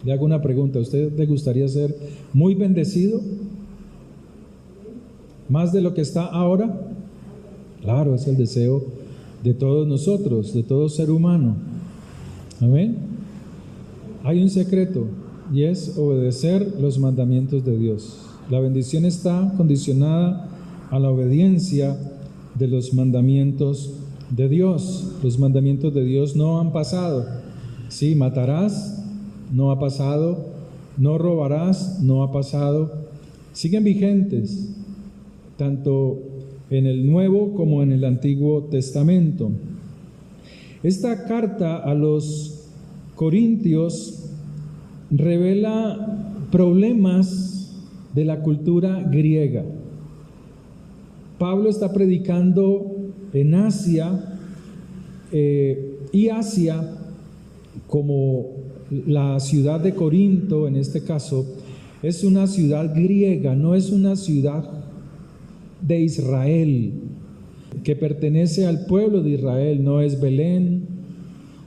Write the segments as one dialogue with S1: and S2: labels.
S1: Le hago una pregunta, ¿a usted le gustaría ser muy bendecido? ¿Más de lo que está ahora? Claro, es el deseo de todos nosotros, de todo ser humano. Amén. Hay un secreto y es obedecer los mandamientos de Dios. La bendición está condicionada a la obediencia de los mandamientos de Dios. Los mandamientos de Dios no han pasado. Sí, matarás, no ha pasado. No robarás, no ha pasado. Siguen vigentes, tanto en el Nuevo como en el Antiguo Testamento. Esta carta a los Corintios revela problemas de la cultura griega. Pablo está predicando en Asia y Asia, como la ciudad de Corinto en este caso, es una ciudad griega, no es una ciudad de Israel, que pertenece al pueblo de Israel. No es Belén,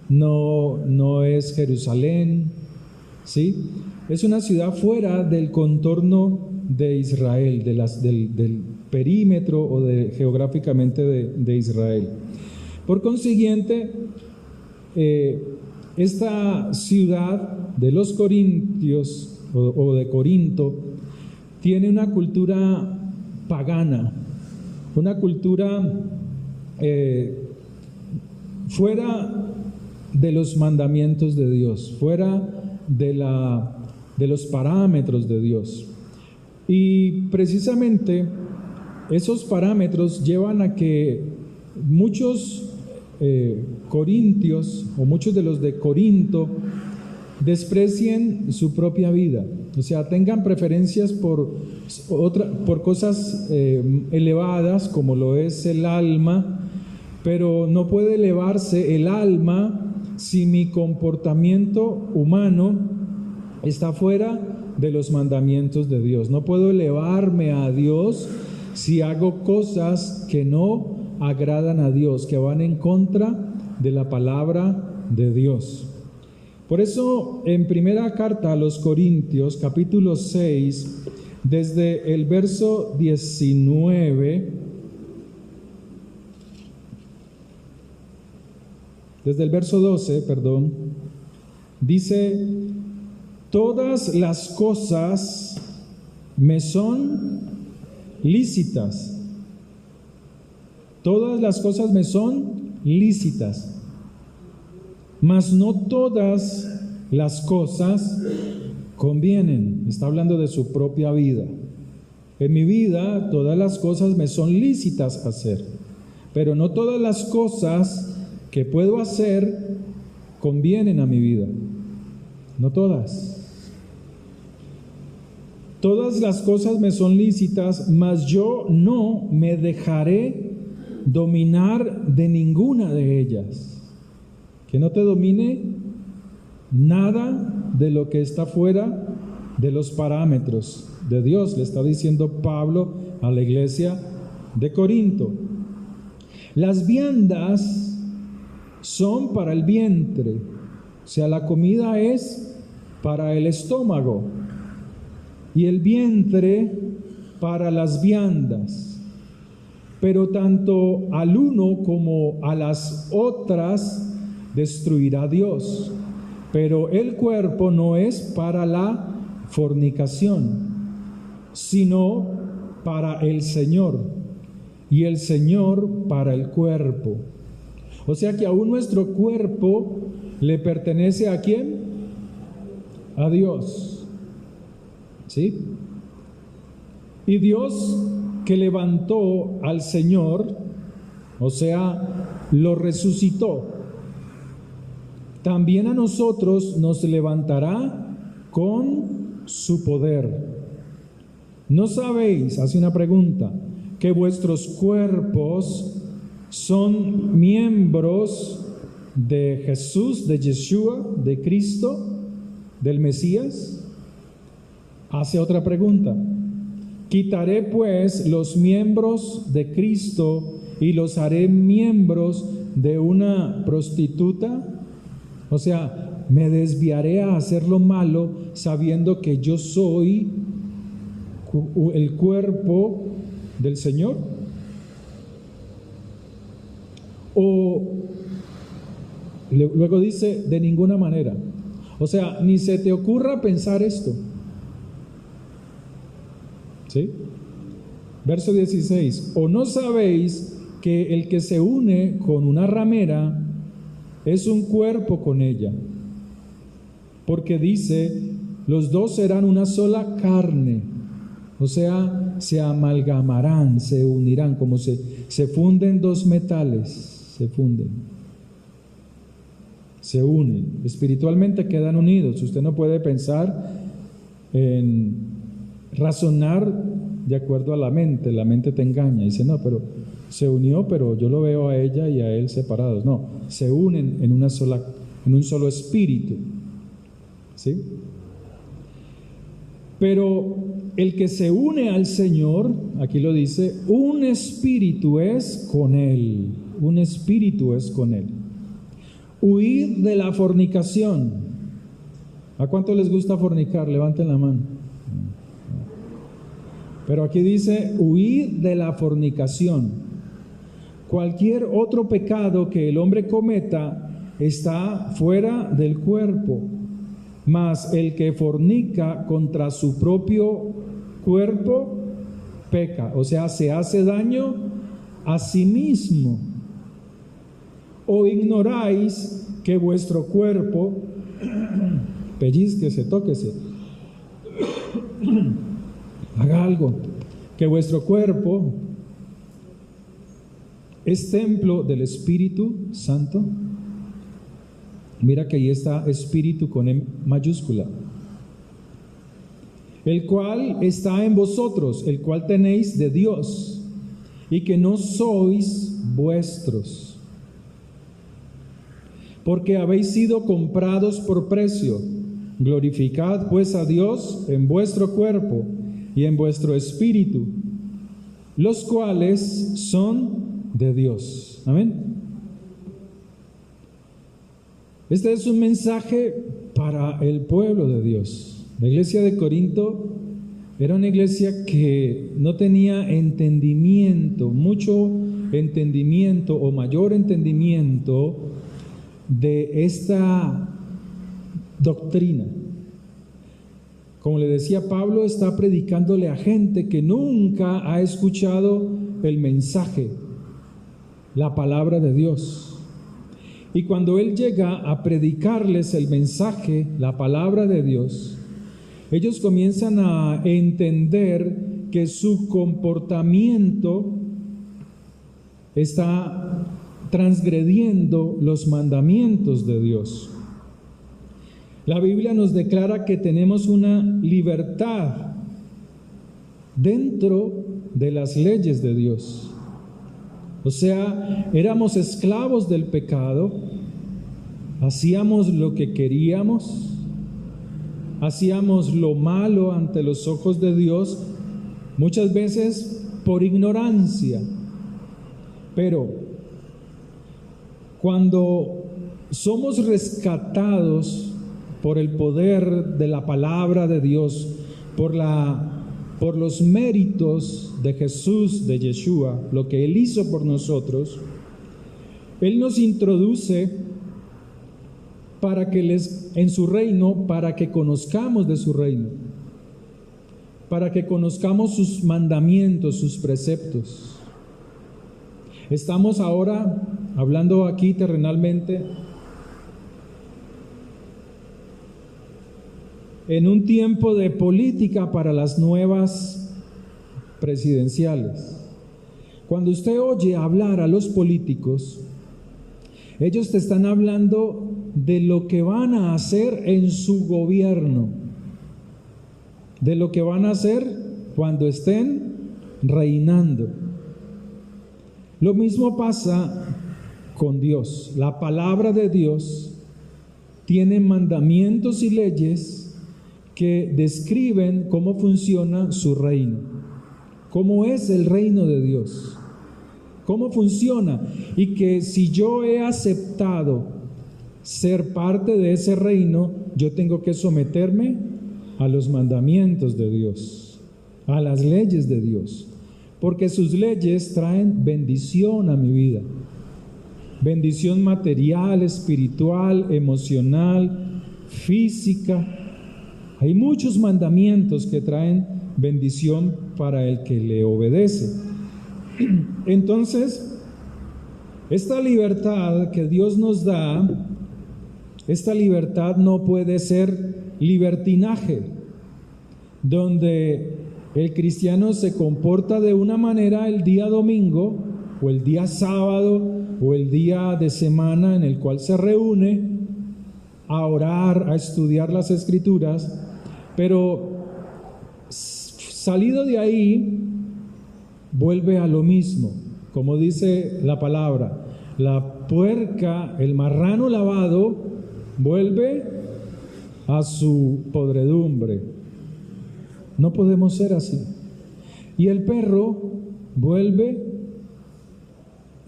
S1: no es Jerusalén, ¿sí? Es una ciudad fuera del contorno de Israel, del perímetro o geográficamente de Israel. Por consiguiente, esta ciudad de los Corintios o de Corinto tiene una cultura pagana, una cultura fuera de los mandamientos de Dios, fuera de los parámetros de Dios. Y precisamente esos parámetros llevan a que muchos corintios o muchos de los de Corinto desprecien su propia vida, o sea, tengan preferencias por cosas elevadas, como lo es el alma, pero no puede elevarse el alma si mi comportamiento humano está fuera de los mandamientos de Dios. No puedo elevarme a Dios si hago cosas que no agradan a Dios, que van en contra de la palabra de Dios. Por eso, en primera carta a los Corintios, capítulo 6, desde el verso 19, desde el verso 12, dice: todas las cosas me son lícitas. Todas las cosas me son lícitas, mas no todas las cosas convienen. Está hablando de su propia vida. En mi vida todas las cosas me son lícitas hacer, pero no todas las cosas que puedo hacer convienen a mi vida. No todas. Todas las cosas me son lícitas, mas yo no me dejaré dominar de ninguna de ellas. Que no te domine nada de lo que está fuera de los parámetros de Dios, le está diciendo Pablo a la iglesia de Corinto. Las viandas son para el vientre, o sea, la comida es para el estómago y el vientre para las viandas. Pero tanto al uno como a las otras destruirá Dios. Pero el cuerpo no es para la fornicación, sino para el Señor, y el Señor para el cuerpo. O sea que aún nuestro cuerpo le pertenece ¿a quién? A Dios. ¿Sí? Y Dios, que levantó al Señor, o sea, lo resucitó, también a nosotros nos levantará con su poder. ¿No sabéis, hace una pregunta, que vuestros cuerpos son miembros de Jesús, de Yeshua, de Cristo, del Mesías? Hace otra pregunta: ¿quitaré pues los miembros de Cristo y los haré miembros de una prostituta? O sea, ¿Me desviaré a hacer lo malo sabiendo que yo soy el cuerpo del Señor? O luego dice, de ninguna manera. O sea, ni se te ocurra pensar esto. ¿Sí? Verso 16. ¿O no sabéis que el que se une con una ramera es un cuerpo con ella? Porque dice, los dos serán una sola carne. O sea, se amalgamarán, se unirán, como se funden dos metales, se funden, se unen, espiritualmente quedan unidos. Usted no puede pensar en razonar de acuerdo a la mente te engaña, dice, no, pero se unió, pero yo lo veo a ella y a él separados. No, se unen en un solo espíritu, ¿sí? Pero el que se une al Señor, aquí lo dice, un espíritu es con Él, un espíritu es con Él. Huid de la fornicación. ¿A cuánto les gusta fornicar? Levanten la mano. Pero aquí dice, huid de la fornicación. Cualquier otro pecado que el hombre cometa está fuera del cuerpo. Mas el que fornica contra su propio cuerpo peca, o sea, se hace daño a sí mismo. ¿O ignoráis que vuestro cuerpo, pellizquese, tóquese, haga algo, que vuestro cuerpo es templo del Espíritu Santo? Mira que ahí está espíritu con E mayúscula. El cual está en vosotros, el cual tenéis de Dios, y que no sois vuestros. Porque habéis sido comprados por precio. Glorificad pues a Dios en vuestro cuerpo y en vuestro espíritu, los cuales son de Dios. Amén. Este es un mensaje para el pueblo de Dios. La iglesia de Corinto era una iglesia que no tenía entendimiento, mucho entendimiento o mayor entendimiento de esta doctrina. Como le decía, Pablo está predicándole a gente que nunca ha escuchado el mensaje, la palabra de Dios. Y cuando él llega a predicarles el mensaje, la palabra de Dios, ellos comienzan a entender que su comportamiento está transgrediendo los mandamientos de Dios. La Biblia nos declara que tenemos una libertad dentro de las leyes de Dios. O sea, éramos esclavos del pecado, hacíamos lo que queríamos, hacíamos lo malo ante los ojos de Dios, muchas veces por ignorancia. Pero cuando somos rescatados por el poder de la palabra de Dios, por los méritos de Jesús, de Yeshua, lo que Él hizo por nosotros, Él nos introduce en su reino, para que conozcamos de su reino, para que conozcamos sus mandamientos, sus preceptos. Estamos ahora hablando aquí terrenalmente en un tiempo de política para las nuevas presidenciales. Cuando usted oye hablar a los políticos, ellos te están hablando de lo que van a hacer en su gobierno, de lo que van a hacer cuando estén reinando. Lo mismo pasa con Dios. La palabra de Dios tiene mandamientos y leyes que describen cómo funciona su reino, cómo es el reino de Dios, cómo funciona, y que si yo he aceptado ser parte de ese reino, yo tengo que someterme a los mandamientos de Dios, a las leyes de Dios, porque sus leyes traen bendición a mi vida. Bendición material, espiritual, emocional, física. Hay muchos mandamientos que traen bendición para el que le obedece. Entonces, esta libertad que Dios nos da, esta libertad no puede ser libertinaje, donde el cristiano se comporta de una manera el día domingo o el día sábado o el día de semana en el cual se reúne a orar, a estudiar las Escrituras, pero salido de ahí vuelve a lo mismo, como dice la palabra, la puerca, el marrano lavado vuelve a su podredumbre. No podemos ser así. Y el perro vuelve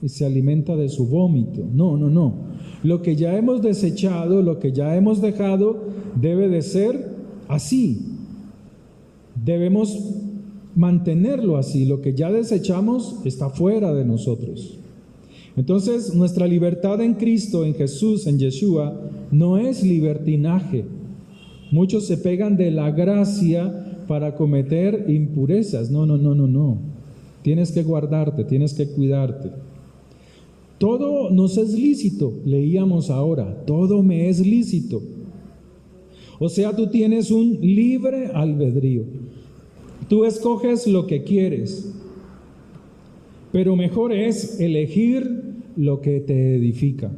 S1: y se alimenta de su vómito. No. Lo que ya hemos desechado, lo que ya hemos dejado, debe de ser así. Debemos mantenerlo así. Lo que ya desechamos está fuera de nosotros. Entonces, nuestra libertad en Cristo, en Jesús, en Yeshua, no es libertinaje. Muchos se pegan de la gracia para cometer impurezas. No. Tienes que guardarte, tienes que cuidarte. Todo nos es lícito, leíamos ahora, todo me es lícito. O sea, tú tienes un libre albedrío. Tú escoges lo que quieres, pero mejor es elegir lo que te edifica.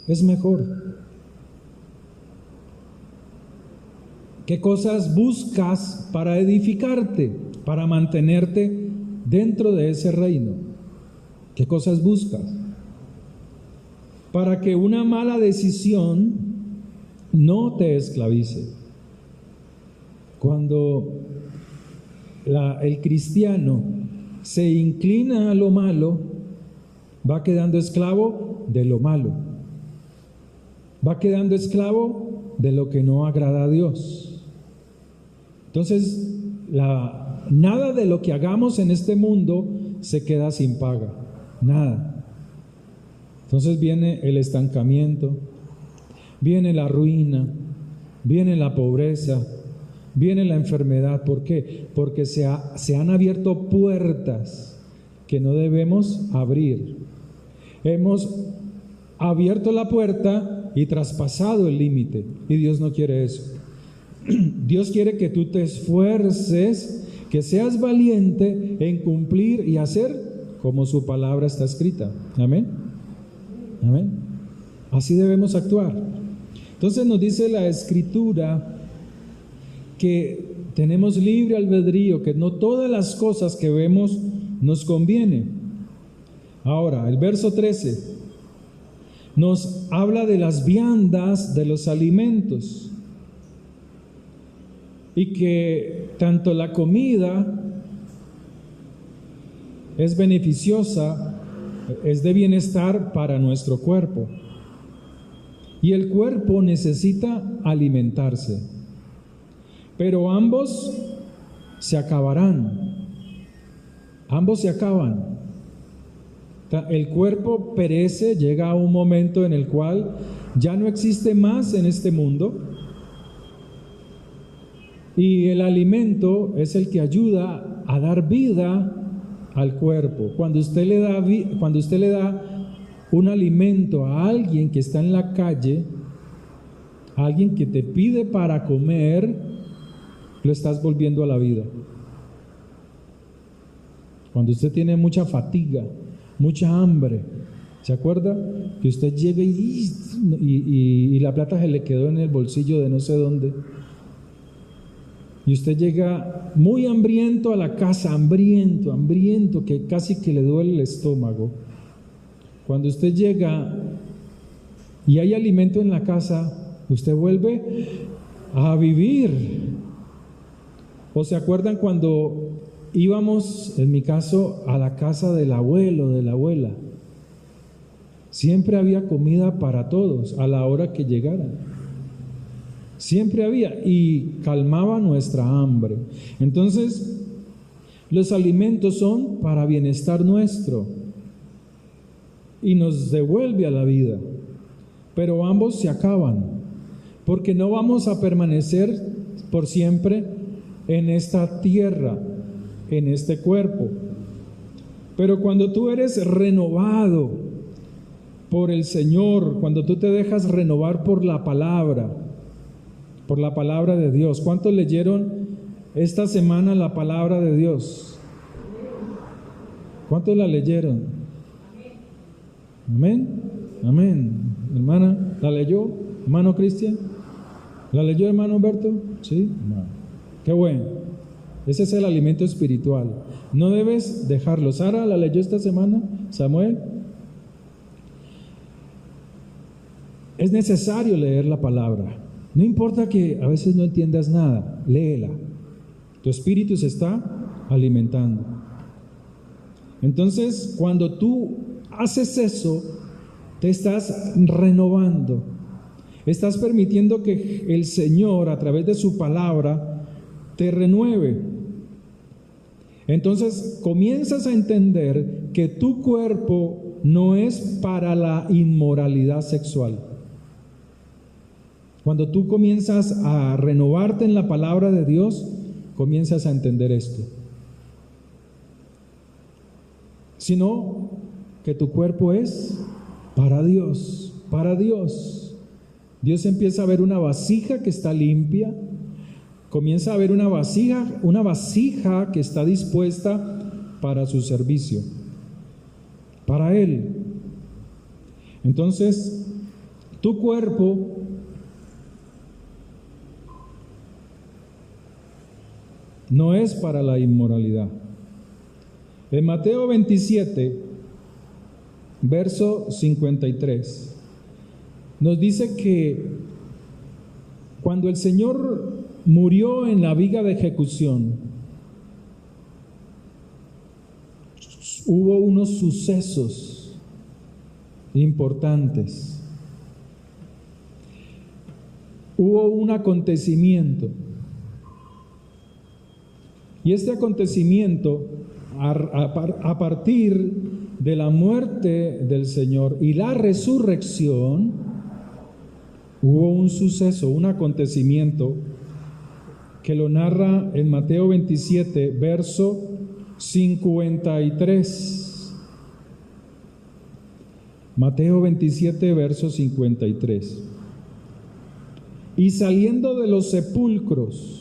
S1: Es mejor. ¿Qué cosas buscas para edificarte, para mantenerte dentro de ese reino? ¿Qué cosas buscas? Para que una mala decisión no te esclavice. Cuando el cristiano se inclina a lo malo, va quedando esclavo de lo malo. Va quedando esclavo de lo que no agrada a Dios. Entonces, nada de lo que hagamos en este mundo se queda sin paga. Nada. Entonces viene el estancamiento, viene la ruina, viene la pobreza, viene la enfermedad. ¿Por qué? Porque se han abierto puertas que no debemos abrir. Hemos abierto la puerta y traspasado el límite, y Dios no quiere eso. Dios quiere que tú te esfuerces, que seas valiente en cumplir y hacer como su palabra está escrita. Amén. Amén. Así debemos actuar. Entonces nos dice la Escritura que tenemos libre albedrío, que no todas las cosas que vemos nos convienen. Ahora, el verso 13 nos habla de las viandas de los alimentos y que tanto la comida es beneficiosa, es de bienestar para nuestro cuerpo. Y el cuerpo necesita alimentarse. Pero ambos se acabarán. Ambos se acaban. El cuerpo perece, llega a un momento en el cual ya no existe más en este mundo. Y el alimento es el que ayuda a dar vida al cuerpo. Cuando usted le da un alimento a alguien que está en la calle, a alguien que te pide para comer, lo estás volviendo a la vida. Cuando usted tiene mucha fatiga, mucha hambre, ¿se acuerda? Que usted llega y la plata se le quedó en el bolsillo de no sé dónde. Y usted llega muy hambriento a la casa, hambriento, que casi que le duele el estómago. Cuando usted llega y hay alimento en la casa, usted vuelve a vivir. ¿O se acuerdan cuando íbamos, en mi caso, a la casa del abuelo, de la abuela? Siempre había comida para todos a la hora que llegaran. Siempre había, y calmaba nuestra hambre. Entonces, los alimentos son para bienestar nuestro y nos devuelve a la vida. Pero ambos se acaban, porque no vamos a permanecer por siempre en esta tierra, en este cuerpo. Pero cuando tú eres renovado por el Señor, cuando tú te dejas renovar por la palabra de Dios. ¿Cuántos leyeron esta semana la palabra de Dios? ¿Cuántos la leyeron? Amén. Amén. Hermana, ¿la leyó? Hermano Cristian, ¿la leyó hermano Humberto? Sí. Qué bueno. Ese es el alimento espiritual. No debes dejarlo. Sara, ¿la leyó esta semana? Samuel. Es necesario leer la palabra. No importa que a veces no entiendas nada, léela. Tu espíritu se está alimentando. Entonces, cuando tú haces eso, te estás renovando. Estás permitiendo que el Señor, a través de su palabra, te renueve. Entonces, comienzas a entender que tu cuerpo no es para la inmoralidad sexual. Cuando tú comienzas a renovarte en la palabra de Dios, comienzas a entender esto. Sino que tu cuerpo es para Dios, para Dios. Dios empieza a ver una vasija que está limpia, comienza a ver una vasija que está dispuesta para su servicio, para Él. Entonces, tu cuerpo no es para la inmoralidad. En Mateo 27, verso 53, nos dice que cuando el Señor murió en la viga de ejecución, hubo unos sucesos importantes. Hubo un acontecimiento. Y este acontecimiento, a partir de la muerte del Señor y la resurrección, hubo un suceso, un acontecimiento que lo narra en Mateo 27, verso 53. Mateo 27, verso 53. Y saliendo de los sepulcros,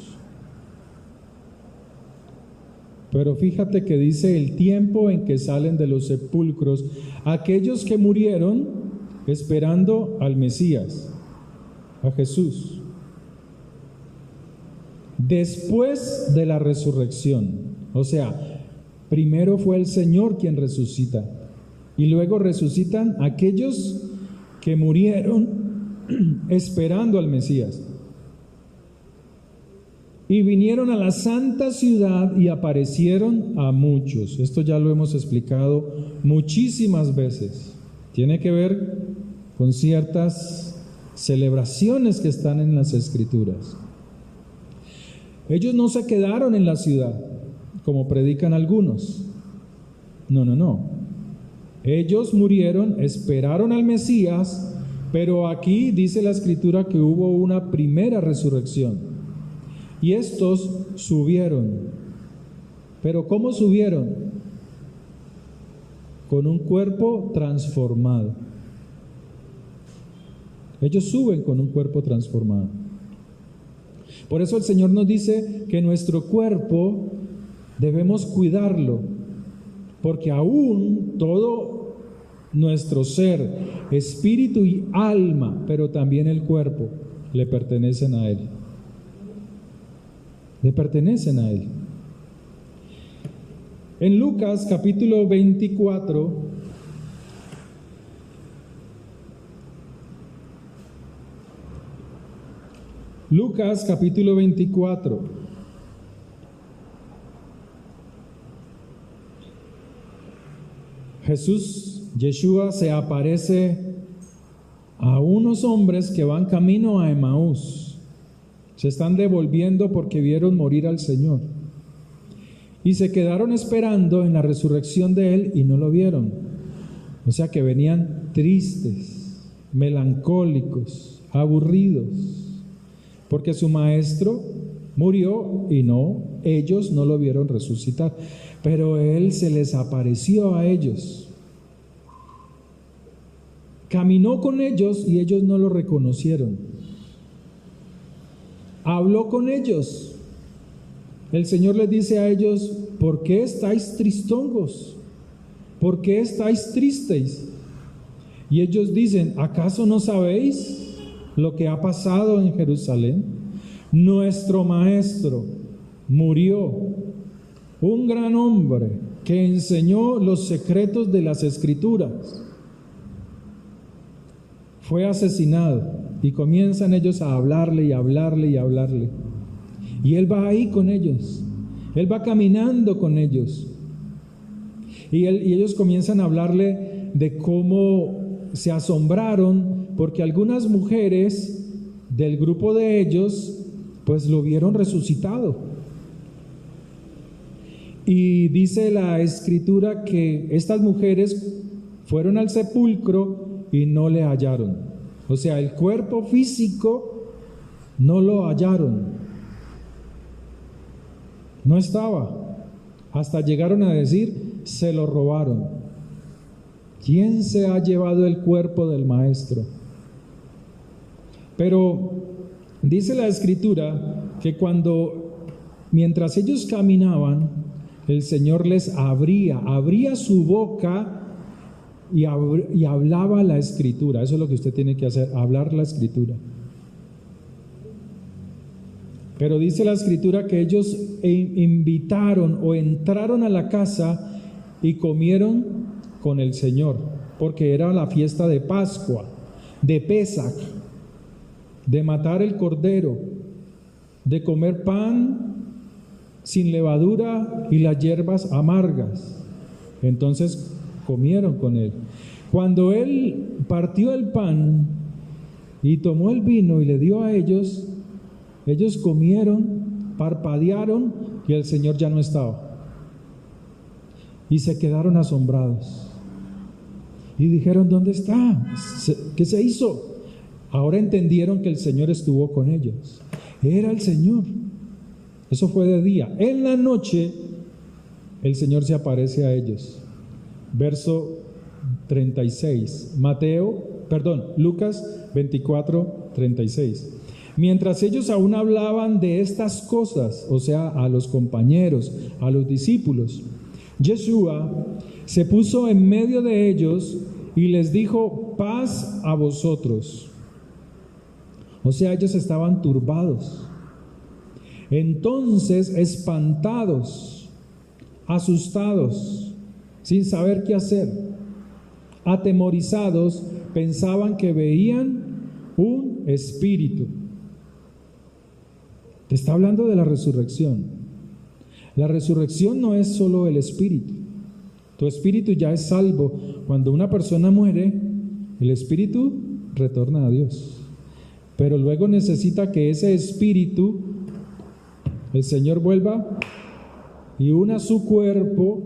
S1: pero fíjate que dice el tiempo en que salen de los sepulcros aquellos que murieron esperando al Mesías, a Jesús, después de la resurrección. O sea, primero fue el Señor quien resucita y luego resucitan aquellos que murieron esperando al Mesías. Y vinieron a la santa ciudad y aparecieron a muchos. Esto ya lo hemos explicado muchísimas veces. Tiene que ver con ciertas celebraciones que están en las Escrituras. Ellos no se quedaron en la ciudad, como predican algunos. No. Ellos murieron, esperaron al Mesías, pero aquí dice la Escritura que hubo una primera resurrección. Y estos subieron. ¿Pero cómo subieron? Con un cuerpo transformado. Ellos suben con un cuerpo transformado. Por eso el Señor nos dice que nuestro cuerpo debemos cuidarlo, porque aún todo nuestro ser, espíritu y alma, pero también el cuerpo, le pertenecen a Él. Le pertenecen a Él. En Lucas capítulo 24, Lucas capítulo 24, Jesús Yeshua se aparece a unos hombres que van camino a Emaús. Se están devolviendo porque vieron morir al Señor. Y se quedaron esperando en la resurrección de Él y no lo vieron. O sea que venían tristes, melancólicos, aburridos, porque su maestro murió y ellos no lo vieron resucitar. Pero Él se les apareció a ellos. Caminó con ellos y ellos no lo reconocieron. Habló con ellos. El Señor les dice a ellos: ¿por qué estáis tristongos? ¿Por qué estáis tristes? Y ellos dicen: ¿acaso no sabéis lo que ha pasado en Jerusalén? Nuestro maestro murió, un gran hombre que enseñó los secretos de las Escrituras. Fue asesinado. Y comienzan ellos a hablarle y hablarle y hablarle. Y Él va ahí con ellos. Él va caminando con ellos. Y ellos comienzan a hablarle de cómo se asombraron porque algunas mujeres del grupo de ellos pues lo vieron resucitado. Y dice la Escritura que estas mujeres fueron al sepulcro y no le hallaron. O sea, el cuerpo físico no lo hallaron. No estaba. Hasta llegaron a decir: se lo robaron. ¿Quién se ha llevado el cuerpo del maestro? Pero dice la Escritura que mientras ellos caminaban, el Señor les abría su boca y hablaba la Escritura. Eso es lo que usted tiene que hacer, hablar la Escritura. Pero dice la Escritura que ellos invitaron o entraron a la casa y comieron con el Señor, porque era la fiesta de Pascua, de Pesach, de matar el cordero, de comer pan sin levadura y las hierbas amargas. Entonces comieron con Él. Cuando Él partió el pan y tomó el vino y le dio a ellos, ellos comieron, parpadearon y el Señor ya no estaba. Y se quedaron asombrados. Y dijeron: ¿dónde está? ¿Qué se hizo? Ahora entendieron que el Señor estuvo con ellos. Era el Señor. Eso fue de día. En la noche, el Señor se aparece a ellos. Verso 36. Lucas 24, 36. Mientras ellos aún hablaban de estas cosas, o sea, a los compañeros, a los discípulos, Yeshua se puso en medio de ellos y les dijo: paz a vosotros. O sea, ellos estaban turbados. Entonces, espantados, asustados, sin saber qué hacer, atemorizados, pensaban que veían un espíritu. Te está hablando de la resurrección. La resurrección no es solo el espíritu. Tu espíritu ya es salvo. Cuando una persona muere, el espíritu retorna a Dios. Pero luego necesita que ese espíritu, el Señor vuelva y una su cuerpo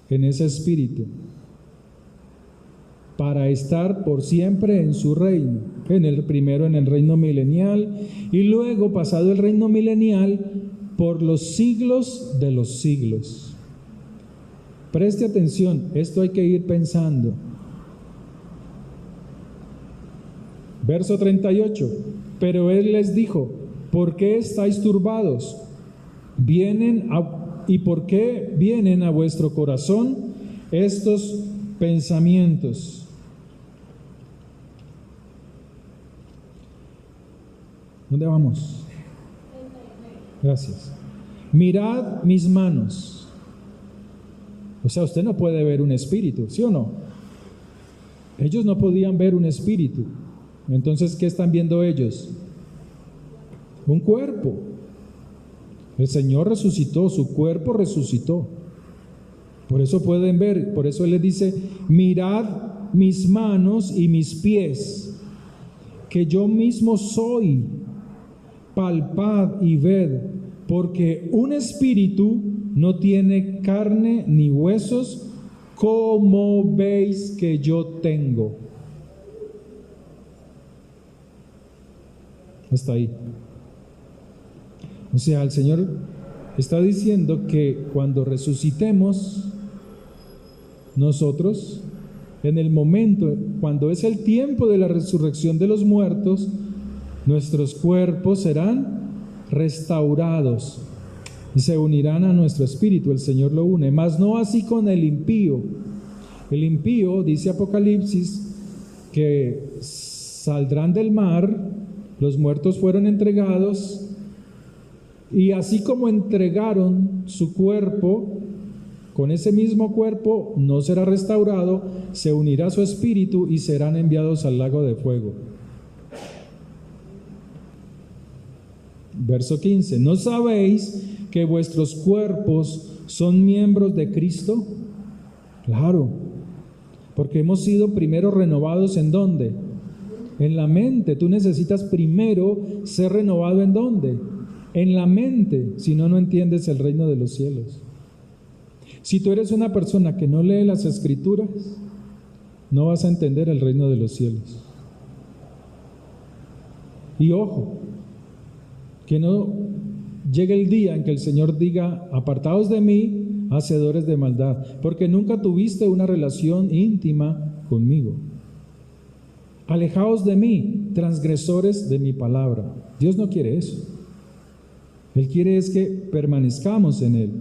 S1: en ese espíritu, para estar por siempre en su reino. Primero en el reino milenial y luego, pasado el reino milenial, por los siglos de los siglos. Preste atención, esto hay que ir pensando. Verso 38. Pero Él les dijo: ¿por qué estáis turbados? ¿Y por qué vienen a vuestro corazón estos pensamientos? ¿Dónde vamos? Gracias. Mirad mis manos. O sea, usted no puede ver un espíritu, ¿sí o no? Ellos no podían ver un espíritu. Entonces, ¿qué están viendo ellos? Un cuerpo. El Señor resucitó, su cuerpo resucitó. Por eso pueden ver, por eso Él les dice, mirad mis manos y mis pies, que yo mismo soy, palpad y ved, porque un espíritu no tiene carne ni huesos, como veis que yo tengo. Hasta ahí. O sea, el Señor está diciendo que cuando resucitemos, nosotros, en el momento, cuando es el tiempo de la resurrección de los muertos, nuestros cuerpos serán restaurados y se unirán a nuestro espíritu. El Señor lo une, mas no así con el impío. El impío, dice Apocalipsis, que saldrán del mar, los muertos fueron entregados, y así como entregaron su cuerpo, con ese mismo cuerpo no será restaurado, se unirá su espíritu y serán enviados al lago de fuego. Verso 15, ¿no sabéis que vuestros cuerpos son miembros de Cristo? Claro, porque hemos sido primero renovados ¿en dónde? En la mente. Tú necesitas primero ser renovado ¿en dónde? En la mente, si no, no entiendes el reino de los cielos. Si tú eres una persona que no lee las Escrituras, no vas a entender el reino de los cielos. Y ojo, que no llegue el día en que el Señor diga, apartaos de mí, hacedores de maldad, porque nunca tuviste una relación íntima conmigo. Alejaos de mí, transgresores de mi palabra. Dios no quiere eso. Él quiere es que permanezcamos en Él.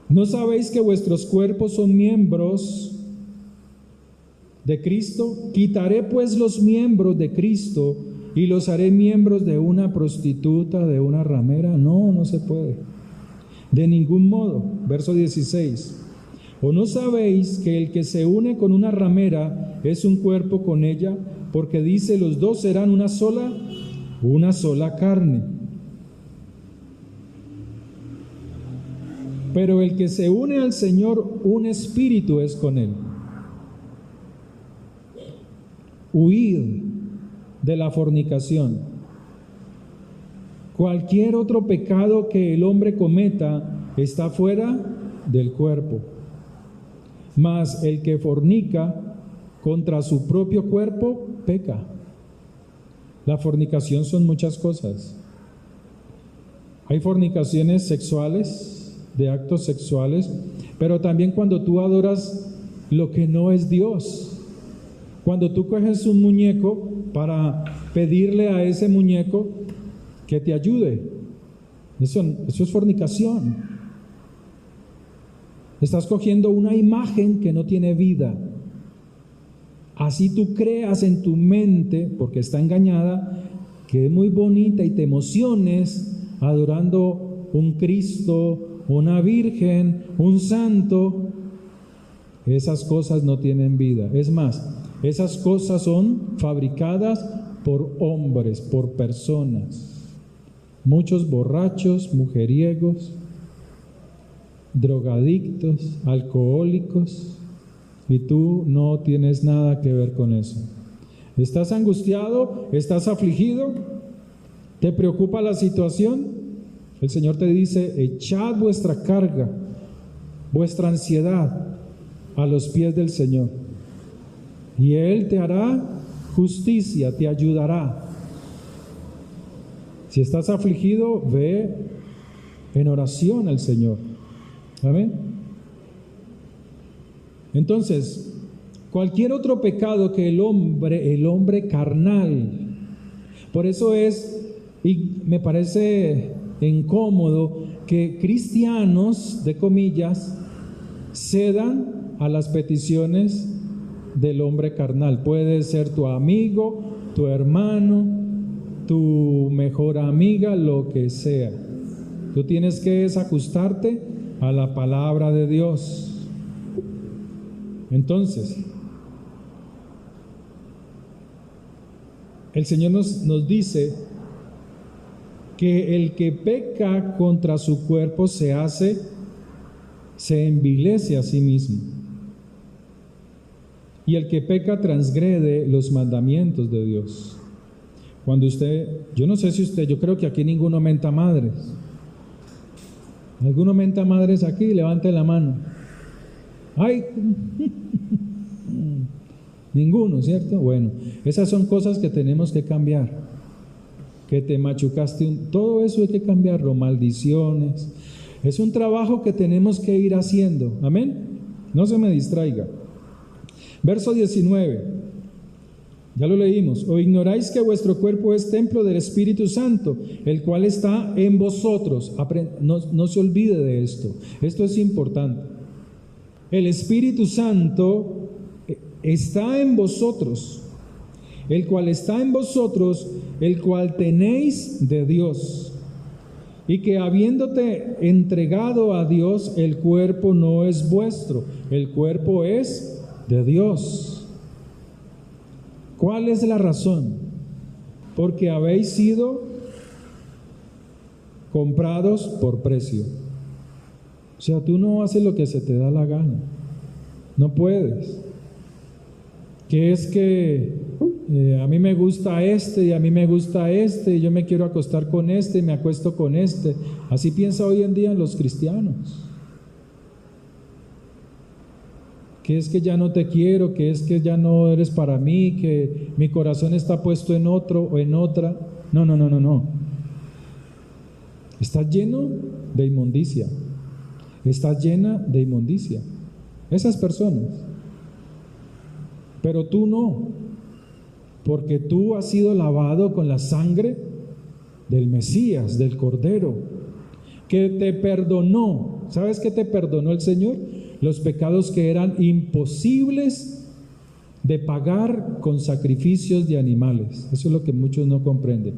S1: ¿No sabéis que vuestros cuerpos son miembros de Cristo? Quitaré pues los miembros de Cristo y los haré miembros de una prostituta, de una ramera. No, no se puede. De ningún modo. Verso 16. ¿O no sabéis que el que se une con una ramera es un cuerpo con ella? Porque dice, los dos serán una sola carne. Pero el que se une al Señor, un espíritu es con Él. Huid de la fornicación. Cualquier otro pecado que el hombre cometa está fuera del cuerpo. Mas el que fornica contra su propio cuerpo peca. La fornicación son muchas cosas. Hay fornicaciones sexuales, de actos sexuales, pero también cuando tú adoras lo que no es Dios. Cuando tú coges un muñeco para pedirle a ese muñeco que te ayude, eso es fornicación. Estás cogiendo una imagen que no tiene vida. Así tú creas en tu mente, porque está engañada, que es muy bonita y te emociones adorando un Cristo, una virgen, un santo. Esas cosas no tienen vida. Es más, esas cosas son fabricadas por hombres, por personas. Muchos borrachos, mujeriegos, drogadictos, alcohólicos, y tú no tienes nada que ver con eso. ¿Estás angustiado? ¿Estás afligido? ¿Te preocupa la situación? El Señor te dice, echad vuestra carga, vuestra ansiedad a los pies del Señor, y Él te hará justicia, te ayudará. Si estás afligido, ve en oración al Señor. ¿Amén? Entonces, cualquier otro pecado que el hombre carnal, por eso es, y me parece incómodo que cristianos, de comillas, cedan a las peticiones del hombre carnal. Puede ser tu amigo, tu hermano, tu mejor amiga, lo que sea. Tú tienes que ajustarte a la palabra de Dios. Entonces, el Señor nos dice que el que peca contra su cuerpo se hace se envilece a sí mismo. Y el que peca transgrede los mandamientos de Dios. Cuando usted, yo no sé si usted, yo creo que aquí ninguno menta madres. ¿Alguno menta madres aquí? Levante la mano. ¡Ay! Ninguno, ¿cierto? Bueno, esas son cosas que tenemos que cambiar. Que te machucaste, todo eso hay que cambiarlo, maldiciones. Es un trabajo que tenemos que ir haciendo. Amén. No se me distraiga. Verso 19. Ya lo leímos. ¿O ignoráis que vuestro cuerpo es templo del Espíritu Santo, el cual está en vosotros? No se olvide de esto. Esto es importante. El Espíritu Santo está en vosotros, el cual está en vosotros, el cual tenéis de Dios, y que habiéndote entregado a Dios, el cuerpo no es vuestro, el cuerpo es de Dios. ¿Cuál es la razón? Porque habéis sido comprados por precio. O sea, tú no haces lo que se te da la gana, no puedes. Que es que a mí me gusta este y a mí me gusta este y yo me quiero acostar con este y me acuesto con este. Así piensa hoy en día los cristianos. Que es que ya no te quiero, que es que ya no eres para mí, que mi corazón está puesto en otro o en otra. No. Estás lleno de inmundicia. Estás llena de inmundicia. Esas personas. Pero tú no, porque tú has sido lavado con la sangre del Mesías, del Cordero, que te perdonó. ¿Sabes qué te perdonó el Señor? Los pecados que eran imposibles de pagar con sacrificios de animales. Eso es lo que muchos no comprenden.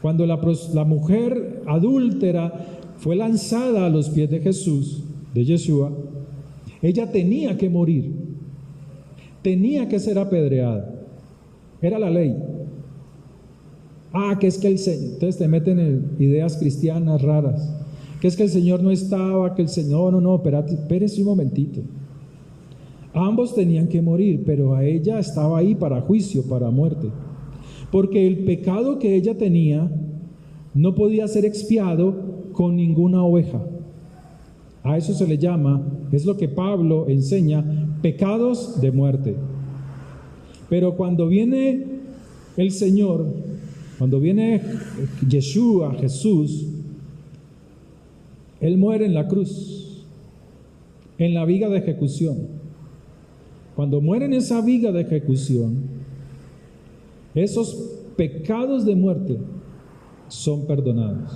S1: Cuando la mujer adúltera fue lanzada a los pies de Jesús, de Yeshua, ella tenía que morir. Tenía que ser apedreada. Era la ley. Que es que el Señor, entonces te meten en ideas cristianas raras, que es que el Señor no estaba, que el Señor, no, espérese un momentito. Ambos tenían que morir, pero a ella estaba ahí para juicio, para muerte, porque el pecado que ella tenía no podía ser expiado con ninguna oveja. A eso se le llama, es lo que Pablo enseña, pecados de muerte. Pero cuando viene el Señor, cuando viene Yeshua, Jesús, Él muere en la cruz, en la viga de ejecución. Cuando muere en esa viga de ejecución, esos pecados de muerte son perdonados.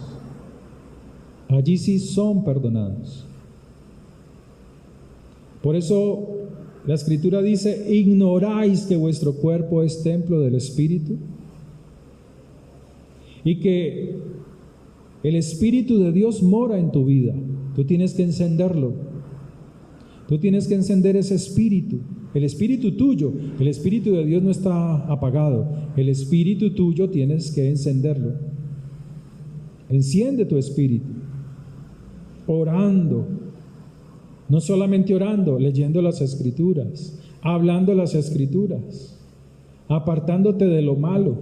S1: Allí sí son perdonados. Por eso la Escritura dice: ignoráis que vuestro cuerpo es templo del Espíritu y que el Espíritu de Dios mora en tu vida. Tú tienes que encenderlo. Tú tienes que encender ese espíritu, el espíritu tuyo. El Espíritu de Dios no está apagado. El espíritu tuyo tienes que encenderlo. Enciende tu espíritu orando. No solamente orando, leyendo las Escrituras, hablando las Escrituras, apartándote de lo malo.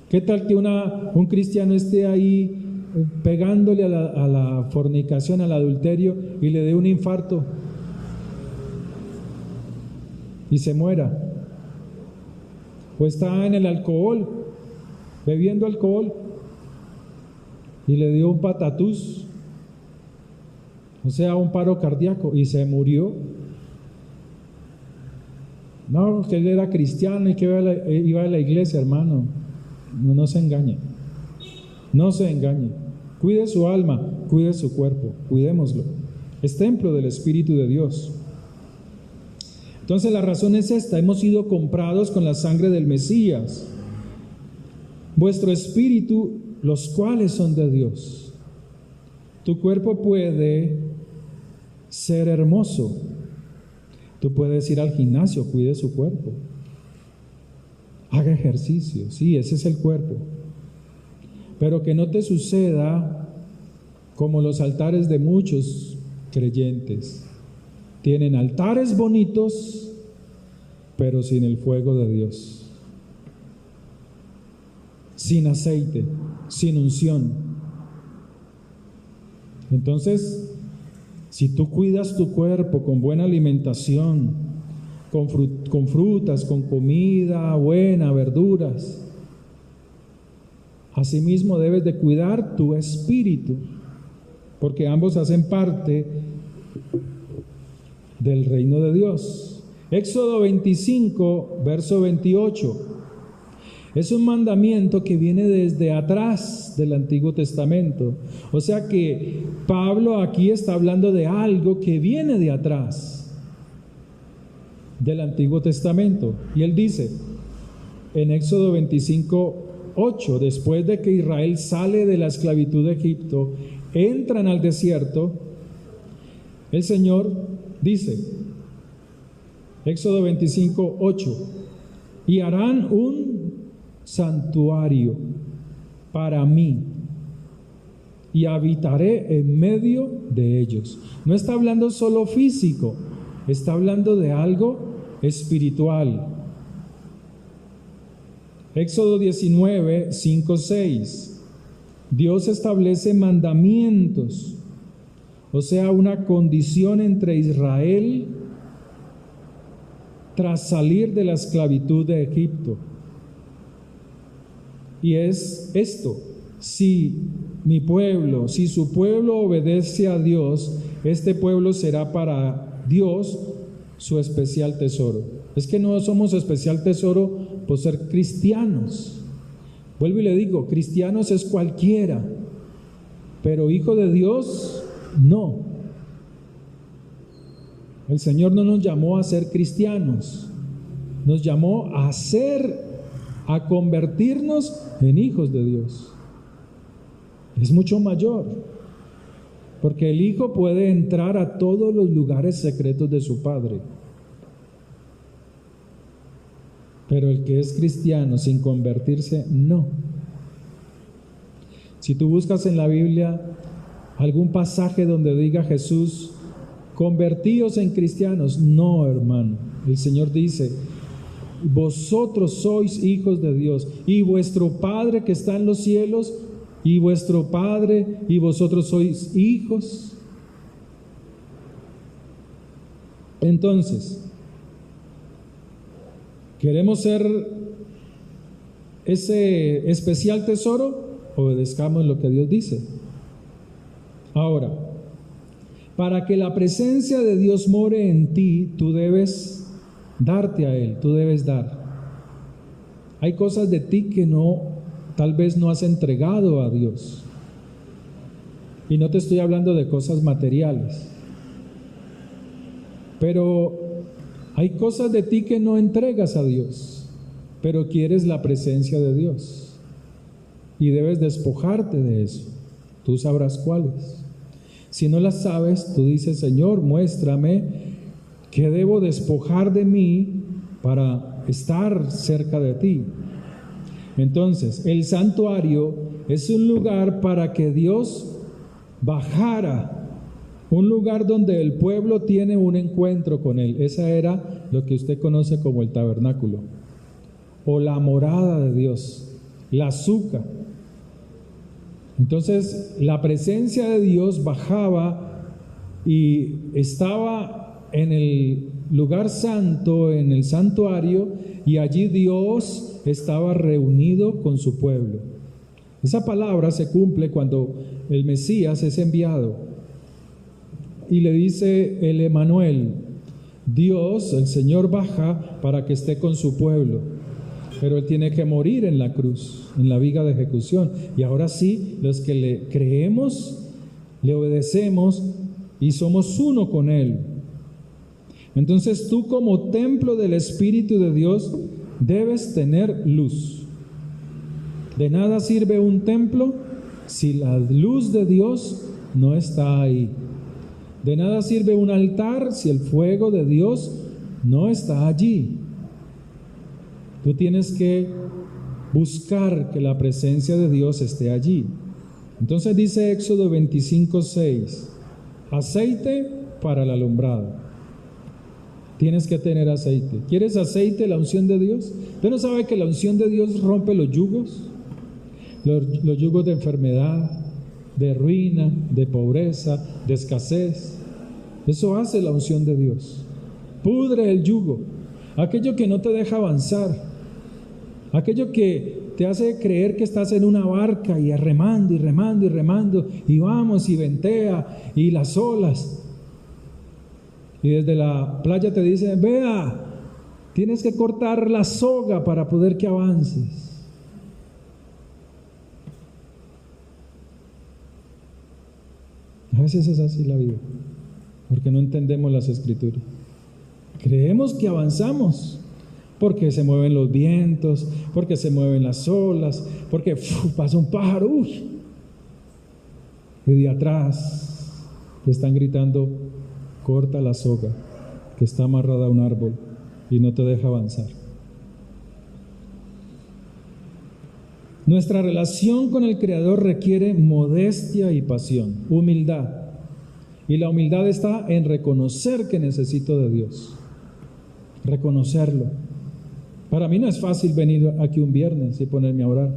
S1: ¿Qué tal que un cristiano esté ahí pegándole a la fornicación, al adulterio, y le dé un infarto y se muera? O está en el alcohol, bebiendo alcohol, y le dio un patatús, o sea, un paro cardíaco, y se murió. No, que él era cristiano y que iba a la iglesia, hermano. No se engañe. No se engañe. Cuide su alma, cuide su cuerpo, cuidémoslo. Es templo del Espíritu de Dios. Entonces la razón es esta: hemos sido comprados con la sangre del Mesías. Vuestro espíritu, los cuales son de Dios. Tu cuerpo puede ser hermoso. Tú puedes ir al gimnasio, cuide su cuerpo. Haga ejercicio, sí, ese es el cuerpo. Pero que no te suceda como los altares de muchos creyentes. Tienen altares bonitos, pero sin el fuego de Dios. Sin aceite, sin unción. Entonces, si tú cuidas tu cuerpo con buena alimentación, con frutas, con comida buena, verduras, asimismo debes de cuidar tu espíritu, porque ambos hacen parte del reino de Dios. Éxodo 25, verso 28. Es un mandamiento que viene desde atrás del Antiguo Testamento. O sea que Pablo aquí está hablando de algo que viene de atrás del Antiguo Testamento. Y él dice en Éxodo 25, 8, después de que Israel sale de la esclavitud de Egipto, entran al desierto, el Señor dice, Éxodo 25, 8, y harán un santuario para mí y habitaré en medio de ellos. No está hablando solo físico, está hablando de algo espiritual. Éxodo 19, 5, 6. Dios establece mandamientos, o sea, una condición entre Israel tras salir de la esclavitud de Egipto. Y es esto: si mi pueblo, si su pueblo obedece a Dios, este pueblo será para Dios su especial tesoro. Es que no somos especial tesoro por ser cristianos. Vuelvo y le digo, cristianos es cualquiera, pero hijo de Dios, no. El Señor no nos llamó a ser cristianos, nos llamó a convertirnos en hijos de Dios. Es mucho mayor, porque el hijo puede entrar a todos los lugares secretos de su padre. Pero el que es cristiano sin convertirse, no. Si tú buscas en la Biblia algún pasaje donde diga Jesús, convertíos en cristianos, no, hermano. El Señor dice, vosotros sois hijos de Dios, y vuestro Padre que está en los cielos, y vuestro Padre, y vosotros sois hijos. Entonces, ¿queremos ser ese especial tesoro? Obedezcamos lo que Dios dice. Ahora, para que la presencia de Dios more en ti, tú debes darte a Él, tú debes dar. Hay cosas de ti que tal vez no has entregado a Dios. Y no te estoy hablando de cosas materiales. Pero hay cosas de ti que no entregas a Dios, pero quieres la presencia de Dios. Y debes despojarte de eso. Tú sabrás cuáles. Si no las sabes, tú dices, Señor, muéstrame qué debo despojar de mí para estar cerca de ti. Entonces, el santuario es un lugar para que Dios bajara, un lugar donde el pueblo tiene un encuentro con Él. Esa era lo que usted conoce como el tabernáculo, o la morada de Dios, la suca. Entonces, la presencia de Dios bajaba y estaba en el lugar santo, en el santuario, y allí Dios estaba reunido con su pueblo. Esa palabra se cumple cuando el Mesías es enviado y le dice el Emanuel, Dios, el Señor baja para que esté con su pueblo, pero Él tiene que morir en la cruz, en la viga de ejecución. Y ahora sí, los que le creemos, le obedecemos y somos uno con Él. Entonces tú, como templo del Espíritu de Dios, debes tener luz. De nada sirve un templo si la luz de Dios no está ahí. De nada sirve un altar si el fuego de Dios no está allí. Tú tienes que buscar que la presencia de Dios esté allí. Entonces dice Éxodo 25:6, aceite para el alumbrado. Tienes que tener aceite. ¿Quieres aceite, la unción de Dios? ¿Usted no sabe que la unción de Dios rompe los yugos? Los yugos de enfermedad, de ruina, de pobreza, de escasez. Eso hace la unción de Dios. Pudre el yugo, aquello que no te deja avanzar, aquello que te hace creer que estás en una barca y remando y remando y remando y vamos y ventea y las olas. Y desde la playa te dicen, vea, tienes que cortar la soga para poder que avances. A veces es así la vida, porque no entendemos las Escrituras. Creemos que avanzamos, porque se mueven los vientos, porque se mueven las olas, porque pasa un pájaro, y de atrás te están gritando, corta la soga que está amarrada a un árbol y no te deja avanzar. Nuestra relación con el Creador requiere modestia y pasión, humildad. Y la humildad está en reconocer que necesito de Dios. Reconocerlo. Para mí no es fácil venir aquí un viernes y ponerme a orar.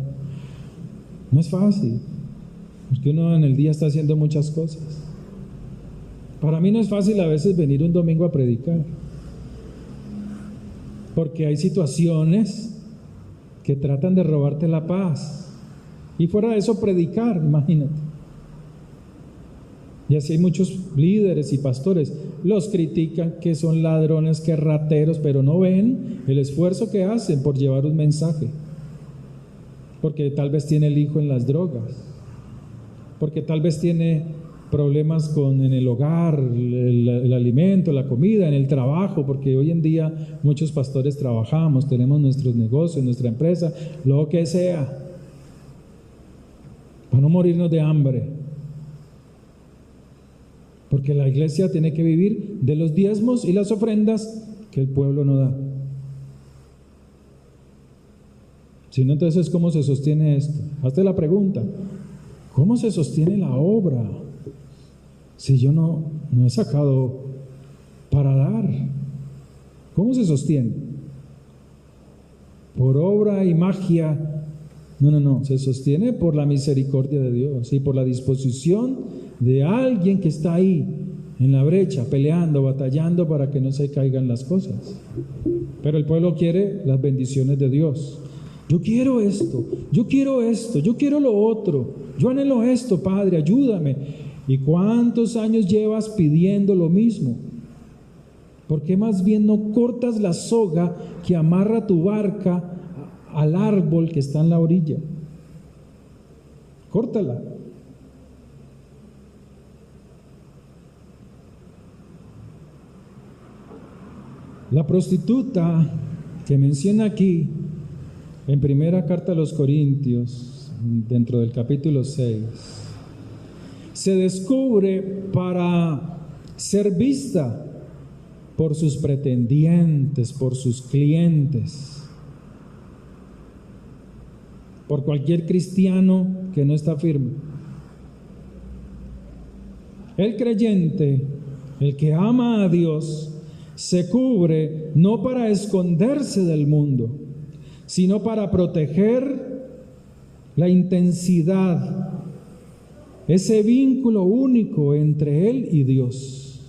S1: No es fácil, porque uno en el día está haciendo muchas cosas. Para mí no es fácil a veces venir un domingo a predicar, porque hay situaciones que tratan de robarte la paz. Y fuera de eso, predicar, imagínate. Y así hay muchos líderes y pastores, los critican que son ladrones, que rateros, pero no ven el esfuerzo que hacen por llevar un mensaje. Porque tal vez tiene el hijo en las drogas, porque tal vez tiene problemas en el hogar, el alimento, la comida, en el trabajo, porque hoy en día muchos pastores trabajamos, tenemos nuestros negocios, nuestra empresa, lo que sea, para no morirnos de hambre. Porque la iglesia tiene que vivir de los diezmos y las ofrendas que el pueblo no da. Si no, entonces, ¿cómo se sostiene esto? Hazte la pregunta, ¿cómo se sostiene la obra? Si yo no he sacado para dar, ¿cómo se sostiene? ¿Por obra y magia? No, se sostiene por la misericordia de Dios y por la disposición de alguien que está ahí en la brecha, peleando, batallando para que no se caigan las cosas. Pero el pueblo quiere las bendiciones de Dios. Yo quiero esto, yo quiero esto, yo quiero lo otro, yo anhelo esto, Padre, ayúdame. ¿Y cuántos años llevas pidiendo lo mismo? ¿Por qué más bien no cortas la soga que amarra tu barca al árbol que está en la orilla? Córtala. La prostituta que menciona aquí en primera carta a los Corintios, dentro del capítulo 6, se descubre para ser vista por sus pretendientes, por sus clientes, por cualquier cristiano que no está firme. El creyente, el que ama a Dios, se cubre no para esconderse del mundo, sino para proteger la intensidad, ese vínculo único entre él y Dios.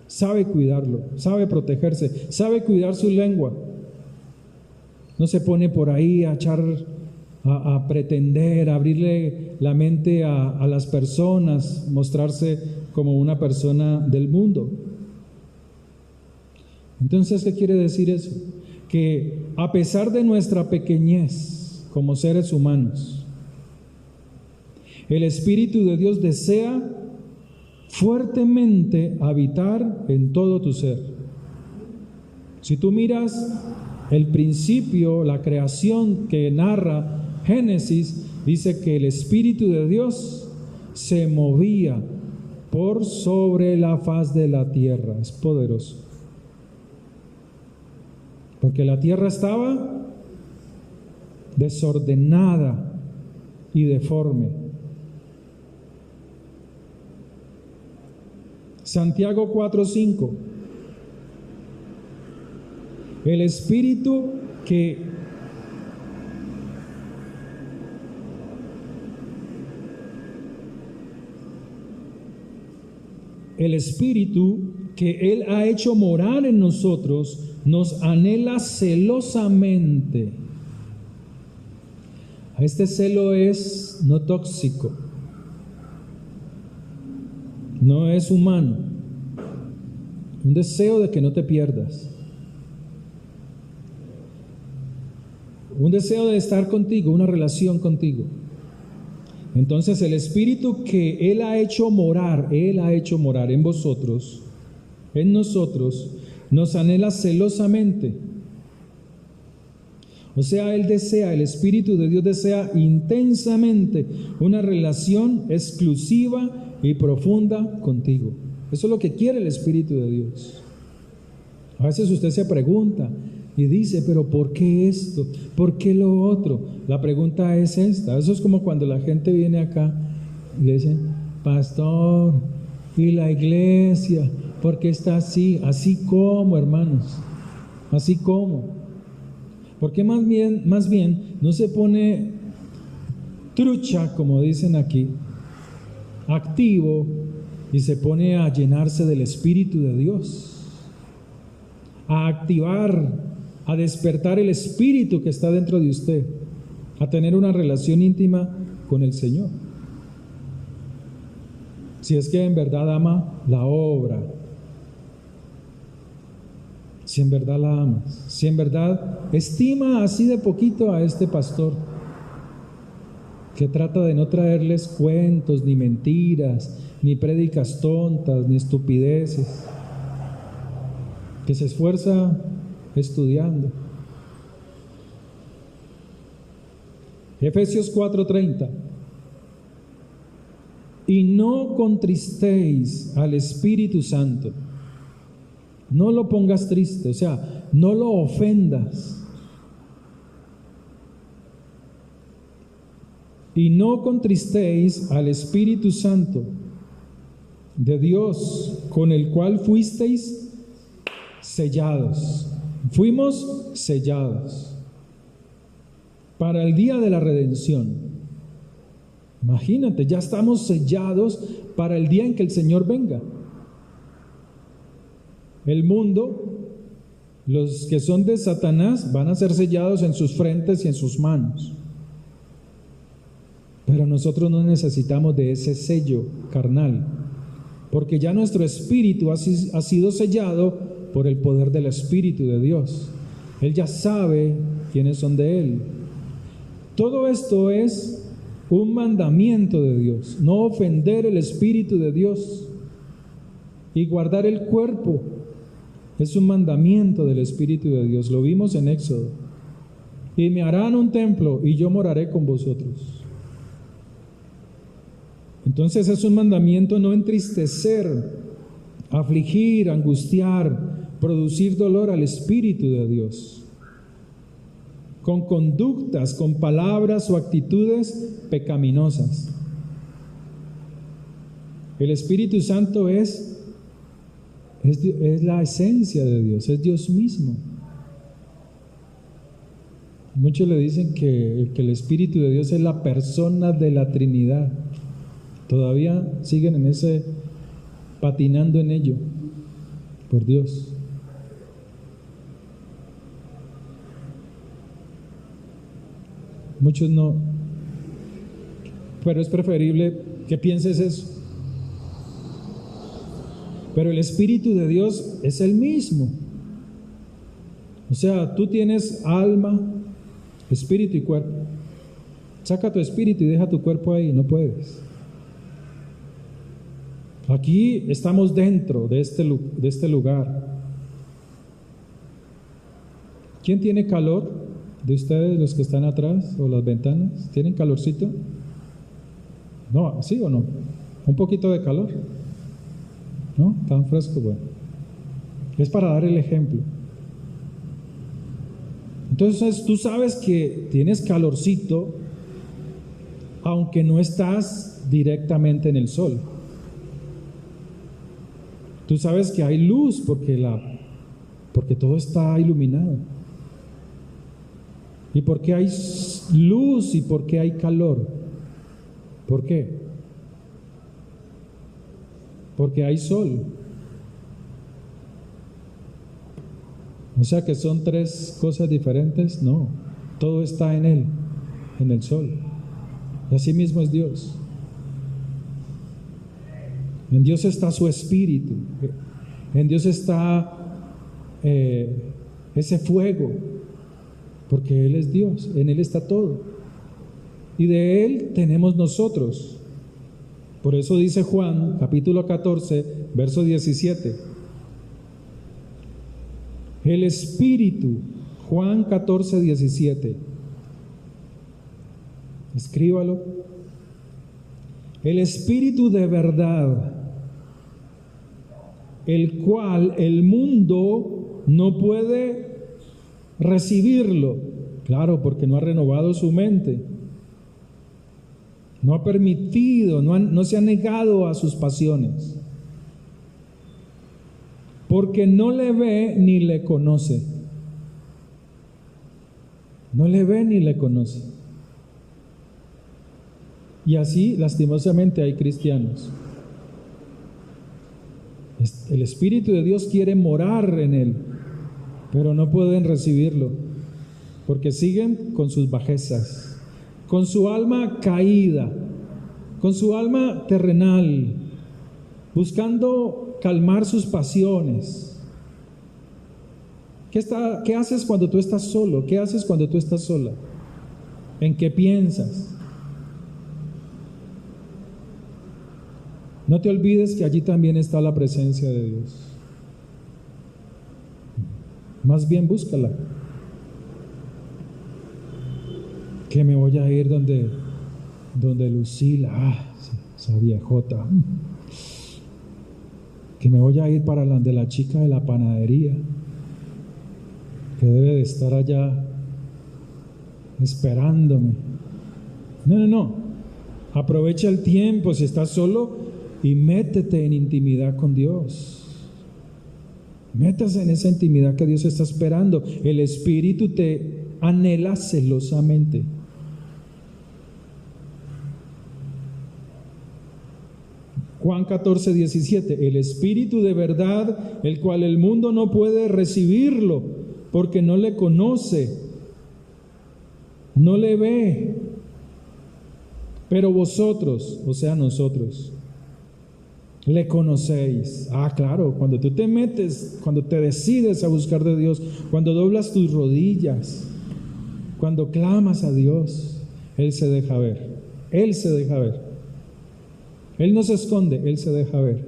S1: Sabe cuidarlo, sabe protegerse, sabe cuidar su lengua. No se pone por ahí a a pretender, a abrirle la mente a las personas, mostrarse como una persona del mundo. Entonces, ¿qué quiere decir eso? Que a pesar de nuestra pequeñez como seres humanos, el Espíritu de Dios desea fuertemente habitar en todo tu ser. Si tú miras el principio, la creación que narra Génesis, dice que el Espíritu de Dios se movía por sobre la faz de la tierra. Es poderoso. Porque la tierra estaba desordenada y deforme. Santiago 4:5. El espíritu que Él ha hecho morar en nosotros nos anhela celosamente. Este celo es no tóxico, no es humano, un deseo de que no te pierdas, un deseo de estar contigo, una relación contigo. Entonces el espíritu que Él ha hecho morar en vosotros, en nosotros, nos anhela celosamente. O sea, Él desea, el Espíritu de Dios desea intensamente una relación exclusiva y profunda contigo. Eso es lo que quiere el Espíritu de Dios. A veces usted se pregunta y dice, pero ¿por qué esto? ¿Por qué lo otro? La pregunta es esta. Eso es como cuando la gente viene acá y le dicen, pastor, ¿y la iglesia? ¿Por qué está así? Así como, hermanos, así como. ¿Por qué más bien no se pone trucha, como dicen aquí, activo, y se pone a llenarse del Espíritu de Dios, a activar, a despertar el Espíritu que está dentro de usted, a tener una relación íntima con el Señor? Si es que en verdad ama la obra, si en verdad la amas, si en verdad estima así de poquito a este pastor, que trata de no traerles cuentos, ni mentiras, ni prédicas tontas, ni estupideces, que se esfuerza estudiando. Efesios 4:30. Y no contristéis al Espíritu Santo. No lo pongas triste, o sea, no lo ofendas. Y no contristéis al Espíritu Santo de Dios, con el cual fuisteis sellados. Fuimos sellados para el día de la redención. Imagínate, ya estamos sellados para el día en que el Señor venga. El mundo, los que son de Satanás, van a ser sellados en sus frentes y en sus manos. Pero nosotros no necesitamos de ese sello carnal, porque ya nuestro espíritu ha sido sellado por el poder del Espíritu de Dios. Él ya sabe quiénes son de Él. Todo esto es un mandamiento de Dios, no ofender el Espíritu de Dios y guardar el cuerpo. Es un mandamiento del Espíritu de Dios. Lo vimos en Éxodo. Y me harán un templo y yo moraré con vosotros. Entonces es un mandamiento no entristecer, afligir, angustiar, producir dolor al Espíritu de Dios, con conductas, con palabras o actitudes pecaminosas. El Espíritu Santo es la esencia de Dios, es Dios mismo. Muchos le dicen que el Espíritu de Dios es la persona de la Trinidad. Todavía siguen en ese, patinando en ello, por Dios. Muchos no, pero es preferible que pienses eso. Pero el Espíritu de Dios es el mismo. O sea, tú tienes alma, espíritu y cuerpo. Saca tu espíritu y deja tu cuerpo ahí, no puedes. Aquí estamos dentro de este lugar. ¿Quién tiene calor de ustedes, los que están atrás o las ventanas? ¿Tienen calorcito? No, ¿sí o no? Un poquito de calor. ¿No? Tan fresco, bueno. Es para dar el ejemplo. Entonces tú sabes que tienes calorcito, aunque no estás directamente en el sol. Tú sabes que hay luz porque todo está iluminado. ¿Y por qué hay luz y por qué hay calor? ¿Por qué? Porque hay sol. O sea que son tres cosas diferentes. No, todo está en Él, en el sol. Y así mismo es Dios. En Dios está su espíritu. En Dios está ese fuego. Porque Él es Dios, en Él está todo. Y de Él tenemos nosotros. Por eso dice Juan, capítulo 14, verso 17. El Espíritu, Juan 14, 17. Escríbalo. El Espíritu de verdad, el cual el mundo no puede recibirlo, claro, porque no ha renovado su mente, no ha permitido, no se ha negado a sus pasiones, porque no le ve ni le conoce. No le ve ni le conoce. Y así, lastimosamente, hay cristianos. El Espíritu de Dios quiere morar en él, pero no pueden recibirlo, porque siguen con sus bajezas, con su alma caída, con su alma terrenal, buscando calmar sus pasiones. ¿Qué haces cuando tú estás solo? ¿Qué haces cuando tú estás sola? ¿En qué piensas? No te olvides que allí también está la presencia de Dios. Más bien búscala. Que me voy a ir donde Lucila, esa viejota. Que me voy a ir para de la chica de la panadería, que debe de estar allá esperándome. No. Aprovecha el tiempo si estás solo y métete en intimidad con Dios. Métase en esa intimidad que Dios está esperando. El Espíritu te anhela celosamente. Juan 14, 17. El Espíritu de verdad, el cual el mundo no puede recibirlo, porque no le conoce, no le ve. Pero vosotros, o sea nosotros, le conocéis. Claro, cuando tú te metes, cuando te decides a buscar de Dios, cuando doblas tus rodillas, cuando clamas a Dios, Él se deja ver. Él se deja ver. Él no se esconde, Él se deja ver.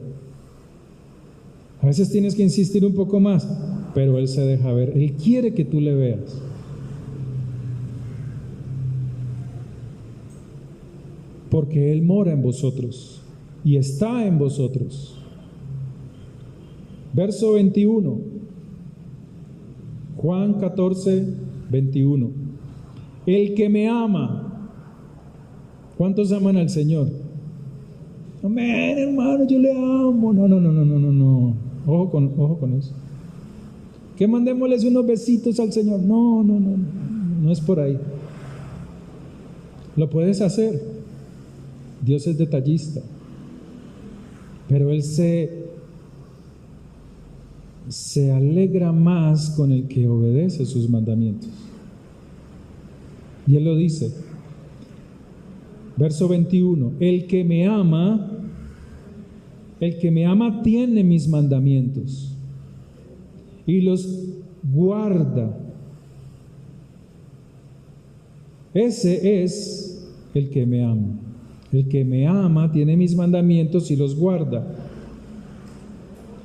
S1: A veces tienes que insistir un poco más, pero Él se deja ver. Él quiere que tú le veas. Porque Él mora en vosotros y está en vosotros. Verso 21. Juan 14, 21. El que me ama. ¿Cuántos aman al Señor? Amén, hermano, yo le amo. No. Ojo con eso. Que mandémosles unos besitos al Señor. No es por ahí. Lo puedes hacer. Dios es detallista. Pero Él se alegra más con el que obedece sus mandamientos. Y Él lo dice. Verso 21. El que me ama tiene mis mandamientos y los guarda. Ese es el que me ama. El que me ama tiene mis mandamientos y los guarda.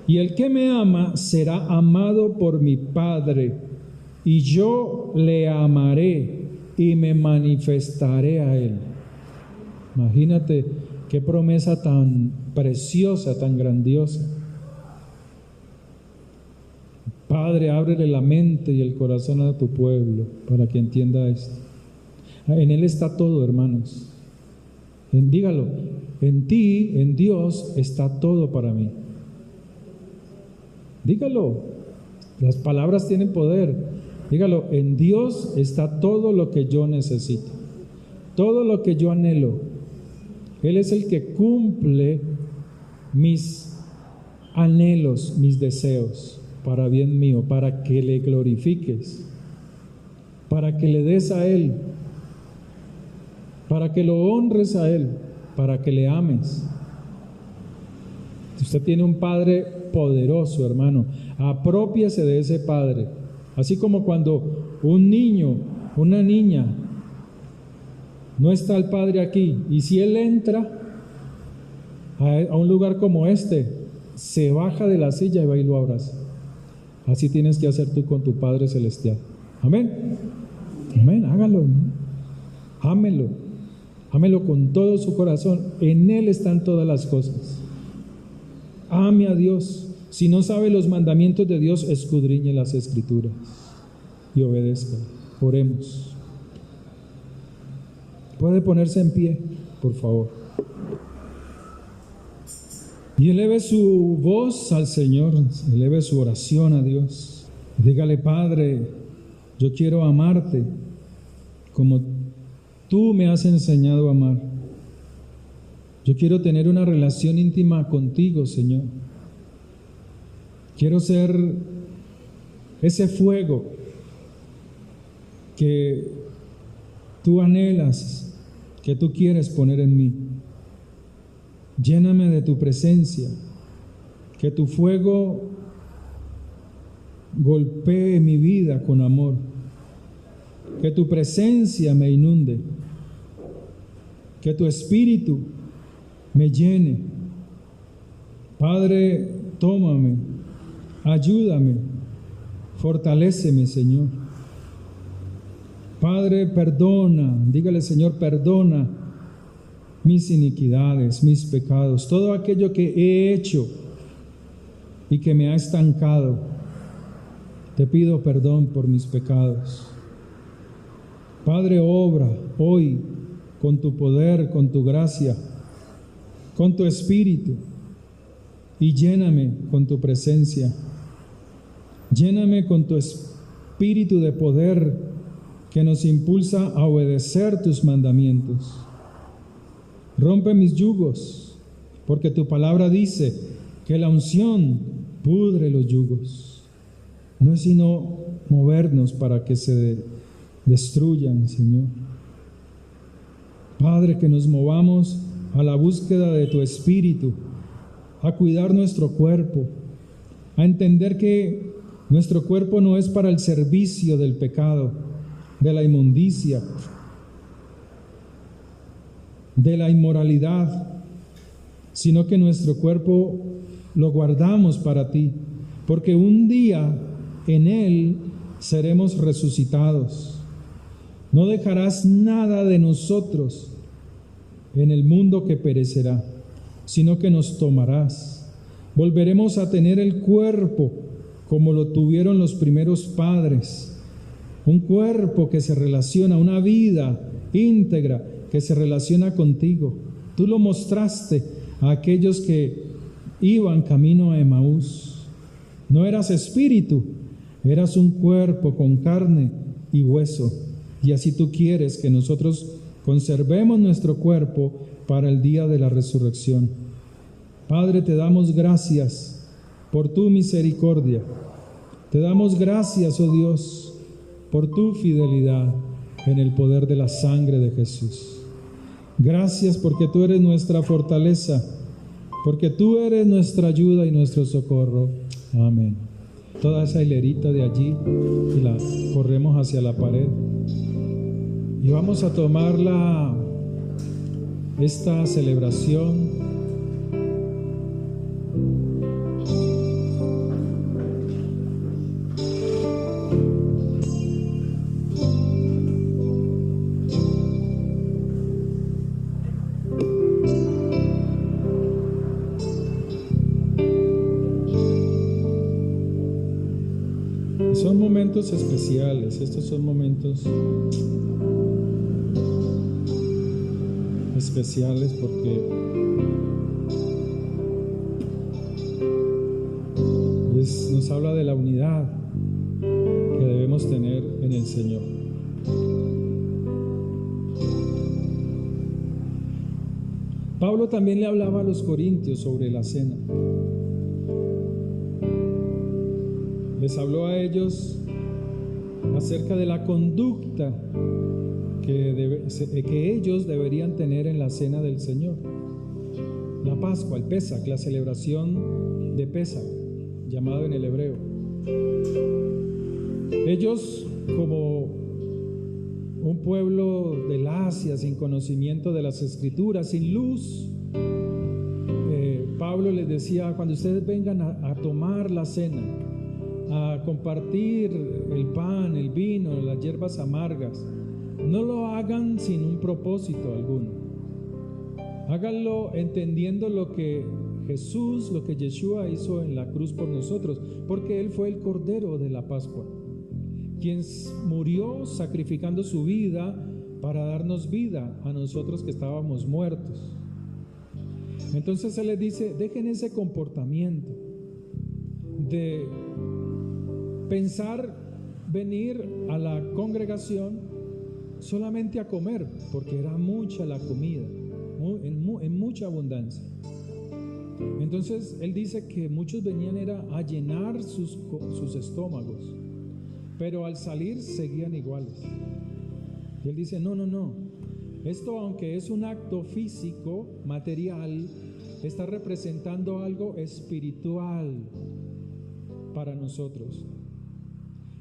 S1: Y el que me ama será amado por mi Padre, y yo le amaré y me manifestaré a él. Imagínate qué promesa tan preciosa, tan grandiosa. Padre, ábrele la mente y el corazón a tu pueblo para que entienda esto. En Él está todo, hermanos. Dígalo, en ti, en Dios, está todo para mí. Dígalo. Las palabras tienen poder. Dígalo, en Dios está todo lo que yo necesito, todo lo que yo anhelo. Él es el que cumple mis anhelos, mis deseos, para bien mío, para que le glorifiques, para que le des a Él, para que lo honres a Él, para que le ames. Usted tiene un Padre poderoso, hermano. Aprópiese de ese Padre. Así como cuando un niño, una niña, no está el Padre aquí, y si Él entra a un lugar como este, se baja de la silla y va y lo abraza. Así tienes que hacer tú con tu Padre Celestial. Amén. Amén, hágalo, ¿no? Ámelo. Ámelo con todo su corazón. En Él están todas las cosas. Ame a Dios. Si no sabe los mandamientos de Dios, escudriñe las Escrituras y obedezca. Oremos. Puede ponerse en pie, por favor. Y eleve su voz al Señor, eleve su oración a Dios. Dígale: Padre, yo quiero amarte como tú me has enseñado a amar. Yo quiero tener una relación íntima contigo, Señor. Quiero ser ese fuego que tú anhelas, que tú quieres poner en mí. Lléname de tu presencia, que tu fuego golpee mi vida con amor, que tu presencia me inunde, que tu espíritu me llene. Padre, tómame, ayúdame, fortaléceme, Señor. Padre, perdona, dígale: Señor, perdona mis iniquidades, mis pecados, todo aquello que he hecho y que me ha estancado. Te pido perdón por mis pecados. Padre, obra hoy con tu poder, con tu gracia, con tu espíritu, y lléname con tu presencia. Lléname con tu espíritu de poder que nos impulsa a obedecer tus mandamientos. Rompe mis yugos, porque tu palabra dice que la unción pudre los yugos. No es sino movernos para que se destruyan, Señor. Padre, que nos movamos a la búsqueda de tu espíritu, a cuidar nuestro cuerpo, a entender que nuestro cuerpo no es para el servicio del pecado, de la inmundicia, de la inmoralidad, sino que nuestro cuerpo lo guardamos para ti, porque un día en él seremos resucitados. No dejarás nada de nosotros en el mundo que perecerá, sino que nos tomarás. Volveremos a tener el cuerpo como lo tuvieron los primeros padres, un cuerpo que se relaciona, una vida íntegra que se relaciona contigo. Tú lo mostraste a aquellos que iban camino a Emaús. No eras espíritu, eras un cuerpo con carne y hueso. Y así tú quieres que nosotros conservemos nuestro cuerpo para el día de la resurrección. Padre, te damos gracias por tu misericordia. Te damos gracias, oh Dios, por tu fidelidad en el poder de la sangre de Jesús. Gracias porque tú eres nuestra fortaleza, porque tú eres nuestra ayuda y nuestro socorro. Amén. Toda esa hilerita de allí y la corremos hacia la pared. Y vamos a tomar esta celebración son momentos especiales. Estos son momentos especiales porque nos nos habla de la unidad que debemos tener en el Señor. Pablo también le hablaba a los corintios sobre la cena. Les habló a ellos acerca de la conducta que ellos deberían tener en la cena del Señor. La Pascua, el Pesaj, la celebración de Pesaj, llamado en el hebreo. Ellos, como un pueblo del Asia, sin conocimiento de las Escrituras, sin luz, Pablo les decía: cuando ustedes vengan a tomar la cena, a compartir el pan, el vino, las hierbas amargas, no lo hagan sin un propósito alguno. Háganlo entendiendo lo que Jesús, lo que Yeshua hizo en la cruz por nosotros, porque Él fue el Cordero de la Pascua, quien murió sacrificando su vida para darnos vida a nosotros que estábamos muertos. Entonces Él les dice: dejen ese comportamiento de pensar venir a la congregación solamente a comer, porque era mucha la comida, en mucha abundancia. Entonces Él dice que muchos venían era a llenar sus estómagos, pero al salir seguían iguales. Y Él dice: no, esto, aunque es un acto físico, material, está representando algo espiritual para nosotros,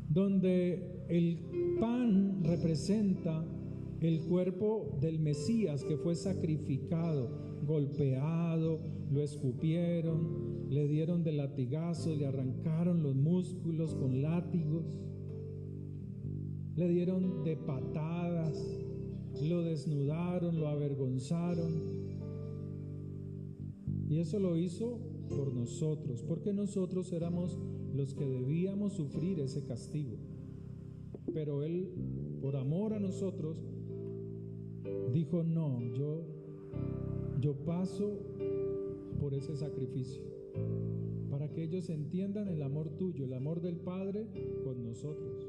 S1: donde el pan representa el cuerpo del Mesías que fue sacrificado, golpeado, lo escupieron, le dieron de latigazos, le arrancaron los músculos con látigos, le dieron de patadas, lo desnudaron, lo avergonzaron. Y eso lo hizo por nosotros, porque nosotros éramos los que debíamos sufrir ese castigo. Pero Él, por amor a nosotros, dijo: no, yo paso por ese sacrificio, para que ellos entiendan el amor tuyo, el amor del Padre con nosotros.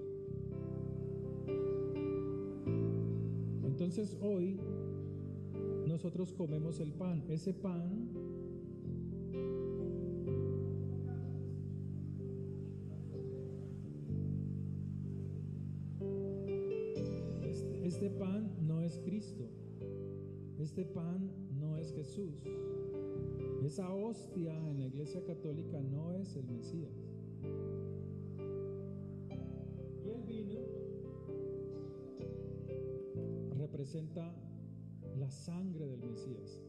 S1: Entonces hoy nosotros comemos el pan. Ese pan este pan no es Cristo. Este pan no es Jesús. Esa hostia en la Iglesia Católica no es el Mesías. Y el vino representa la sangre del Mesías.